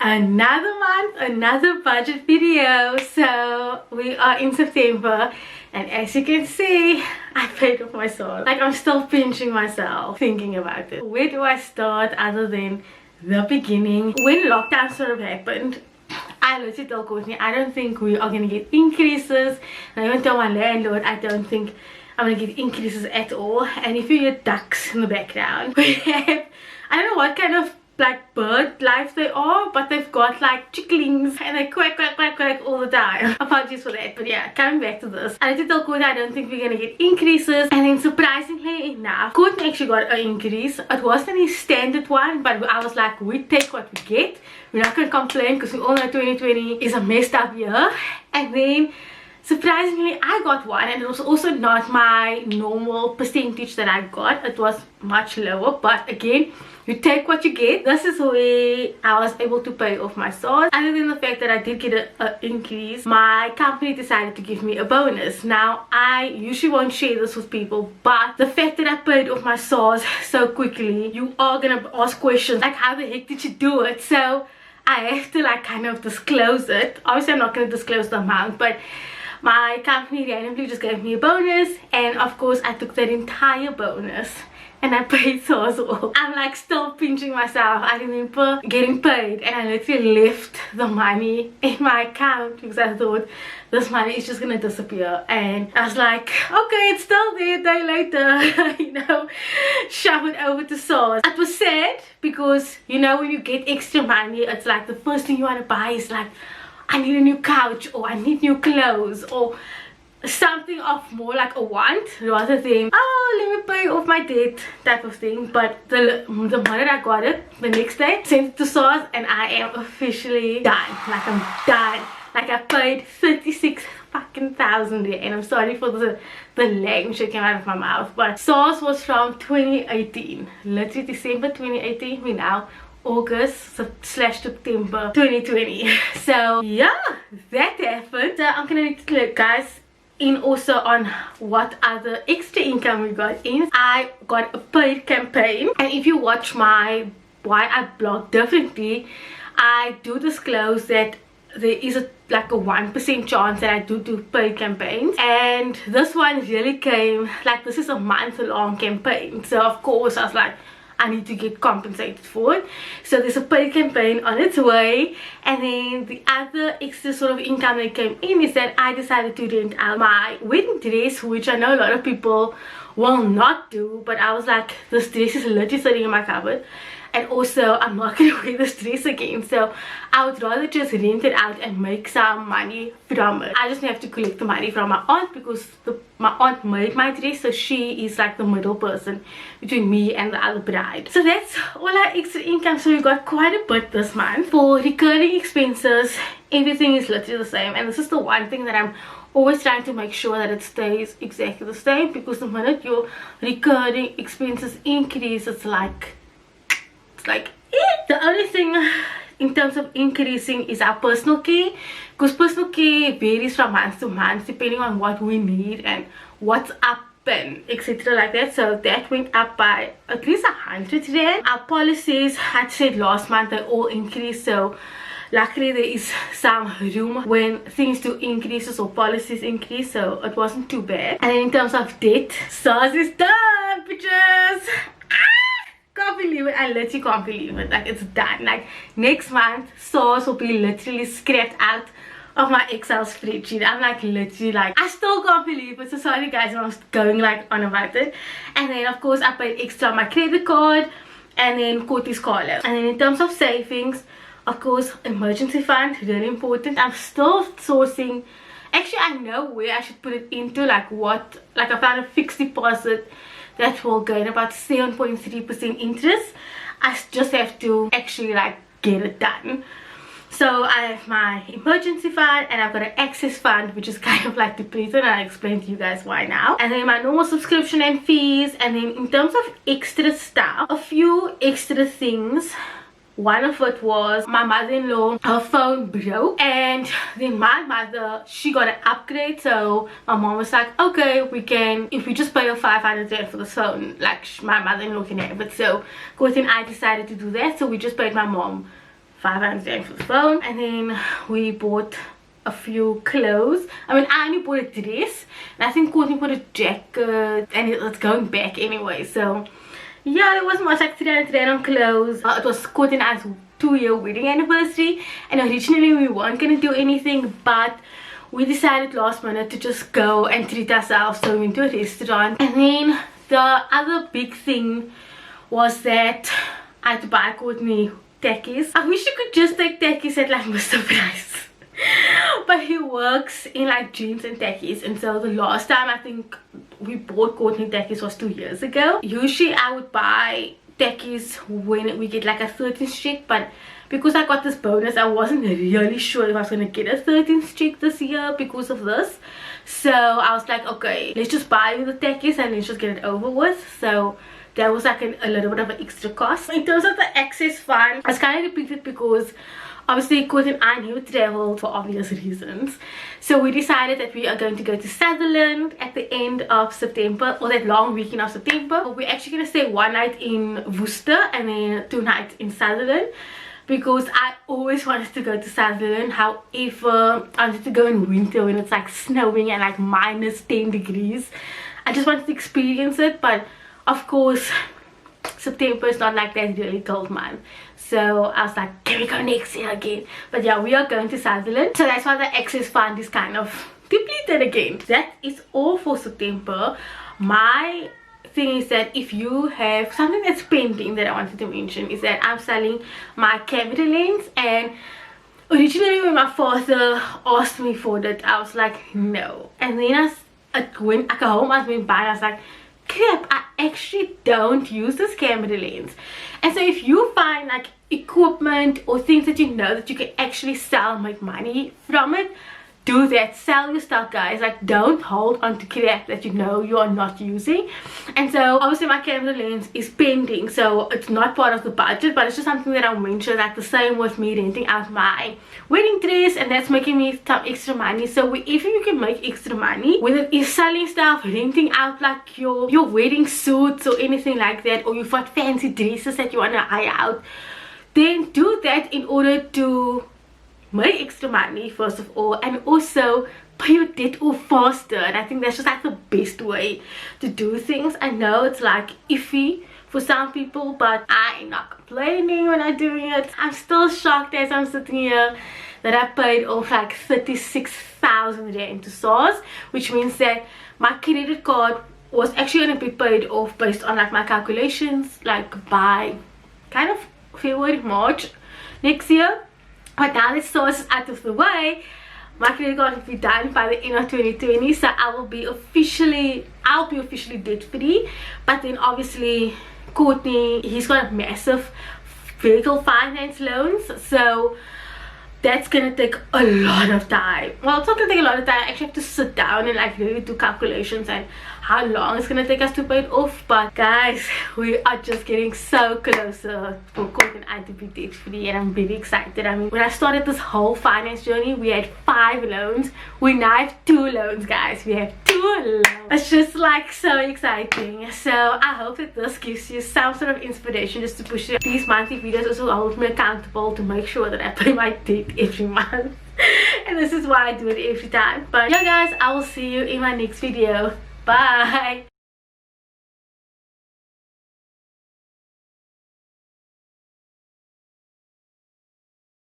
Another month, another budget video. So we are in September, and as you can see, I paid off my Sars. Like, I'm still pinching myself thinking about it. Where do I start other than the beginning? When lockdown sort of happened, I literally told Courtney, I don't think we are going to get increases. And I even told my landlord, I don't think I'm going to get increases at all. And if you hear ducks in the background, we have, I don't know what kind of like bird life they are, but they've got like chicklings and they quack quack quack quack all the time. Apologies for that, but yeah, coming back to this, I need to tell Courtney I don't think we're gonna get increases. And then surprisingly enough, Courtney actually got an increase. It wasn't his standard one, but I was like, we take what we get, we're not gonna complain, because we all know 2020 is a messed up year. And then surprisingly, I got one, and it was also not my normal percentage that I got. It was much lower, but again, you take what you get. This is where I was able to pay off my Sars. Other than the fact that I did get an increase, my company decided to give me a bonus. Now, I usually won't share this with people, but the fact that I paid off my Sars so quickly, you are gonna ask questions like, how the heck did you do it? So I have to like kind of disclose it. Obviously, I'm not going to disclose the amount, but my company randomly just gave me a bonus, and of course I took that entire bonus and I paid Sars off. I'm like still pinching myself. I remember getting paid and I literally left the money in my account because I thought this money is just gonna disappear, and I was like, okay, it's still there, a day later. You know, shove it over to Sars. It was sad because, you know, when you get extra money, it's like the first thing you want to buy is like, I need a new couch, or I need new clothes, or something of more like a want rather than, oh, let me pay off my debt type of thing. But the moment I got it, the next day, sent it to Sars, and I am officially done. Like, I'm done. Like, I paid 36 fucking thousand there, and I'm sorry for the language that came out of my mouth, but Sars was from 2018, literally December 2018. We now August / September 2020. So yeah, that happened. So I'm gonna need to let guys in also on what other extra income we got in. I got a paid campaign, and if you watch my why I blog differently, I do disclose that there is like a 1% chance that I do paid campaigns, and this one really came like, this is a month-long campaign, so of course I was like, I need to get compensated for it. So there's a paid campaign on its way. And then the other extra sort of income that came in is that I decided to rent out my wedding dress, which I know a lot of people will not do, but I was like, this dress is literally sitting in my cupboard, and also I'm not going to wear this dress again, so I would rather just rent it out and make some money from it. I just have to collect the money from my aunt, because my aunt made my dress, so she is like the middle person between me and the other bride. So that's all our extra income. So we got quite a bit this month. For recurring expenses, everything is literally the same, and this is the one thing that I'm always trying to make sure that it stays exactly the same, because the minute your recurring expenses increase, it's like the only thing in terms of increasing is our personal care, because personal care varies from month to month depending on what we need and what's up and etc like that. So that went up by at least 100 rand. Our policies, I'd said last month, they all increased, so luckily there is some room when things do increases or policies increase, so it wasn't too bad. And then in terms of debt, Sars is done, bitches. Can't believe it. I literally can't believe it. Like, it's done. Like, next month Sars will be literally scrapped out of my Excel spreadsheet. I'm like literally like, I still can't believe it. So sorry guys, I was going like on about it. And then of course I paid extra on my credit card, and then Courtney's car loan. And then in terms of savings, of course, emergency fund, really important. I'm still sourcing. Actually, I know where I should put it into, like what, like I found a fixed deposit that will gain about 7.3% interest. I just have to actually like get it done. So I have my emergency fund, and I've got an access fund, which is kind of like depleted, and I'll explain to you guys why now. And then my normal subscription and fees. And then in terms of extra stuff, a few extra things. One of it was my mother-in-law, her phone broke, and then my mother, she got an upgrade. So my mom was like, okay, we can, if we just pay her 500 rand for the phone, like my mother-in-law can have it. So Courtney and I decided to do that, so we just paid my mom 500 rand for the phone, and then we bought a few clothes. I mean, I only bought a dress, and I think Courtney bought a jacket, and it's going back anyway. So yeah, there wasn't much, like 300 rand on clothes. It was Courtney and I's 2-year wedding anniversary, and originally we weren't gonna do anything, but we decided last minute to just go and treat ourselves. So we went to a restaurant, and then the other big thing was that I had to buy Courtney tackies. I wish you could just take tackies at like Mr. Price. But he works in like jeans and tackies, and so the last time I think we bought Courtney tackies was 2 years ago. Usually I would buy tackies when we get like a 13th check, but because I got this bonus, I wasn't really sure if I was gonna get a 13th check this year because of this. So I was like, okay, let's just buy the tackies and let's just get it over with. So that was like a little bit of an extra cost. In terms of the excess fund, I was kind of depicted because obviously Courtney and I never traveled for obvious reasons. So we decided that we are going to go to Sutherland at the end of September, or that long weekend of September. We're actually going to stay 1 night in Worcester and then 2 nights in Sutherland, because I always wanted to go to Sutherland. However, I wanted to go in winter when it's like snowing and like -10 degrees. I just wanted to experience it, but of course September is not like that really cold month. So I was like, can we go next year again? But yeah, we are going to Sutherland. So that's why the excess fund is kind of depleted again. That is all for September. My thing is that if you have something that's pending that I wanted to mention, is that I'm selling my camera lens. And originally when my father asked me for that, I was like, no. And then when I got home, I was being bad, I was like, crap, I actually don't use this camera lens. And so if you find like equipment or things that you know that you can actually sell, make money from it, do that. Sell your stuff, guys. Like, don't hold on to crap that you know you are not using. And so obviously my camera lens is pending, so it's not part of the budget, but it's just something that I'll mention. Like the same with me renting out my wedding dress, and that's making me some extra money. So if you can make extra money, whether it is selling stuff, renting out like your wedding suits or anything like that, or you've got fancy dresses that you want to hire out, then do that in order to make extra money first of all, and also pay your debt off faster. And I think that's just like the best way to do things. I know it's like iffy for some people, but I'm not complaining when I'm doing it. I'm still shocked as I'm sitting here that I paid off like 36,000 rand to Sars, which means that my credit card was actually going to be paid off based on like my calculations, like by kind of February, March next year. But now that Sars is out of the way, my credit card will be done by the end of 2020. So I'll be officially debt free. But then obviously Courtney, he's got massive vehicle finance loans, so that's gonna take a lot of time. Well, it's not gonna take a lot of time. I actually have to sit down and like really do calculations and how long it's gonna take us to pay it off. But guys, we are just getting so closer for Courtney and I to be debt free, and I'm very excited. I mean, when I started this whole finance journey, we had 5 loans. We now have 2 loans, guys. We have 2 loans. It's just like so exciting. So I hope that this gives you some sort of inspiration just to push it. These monthly videos also hold me accountable to make sure that I pay my debt every month. And this is why I do it every time. But yeah, guys, I will see you in my next video. Bye.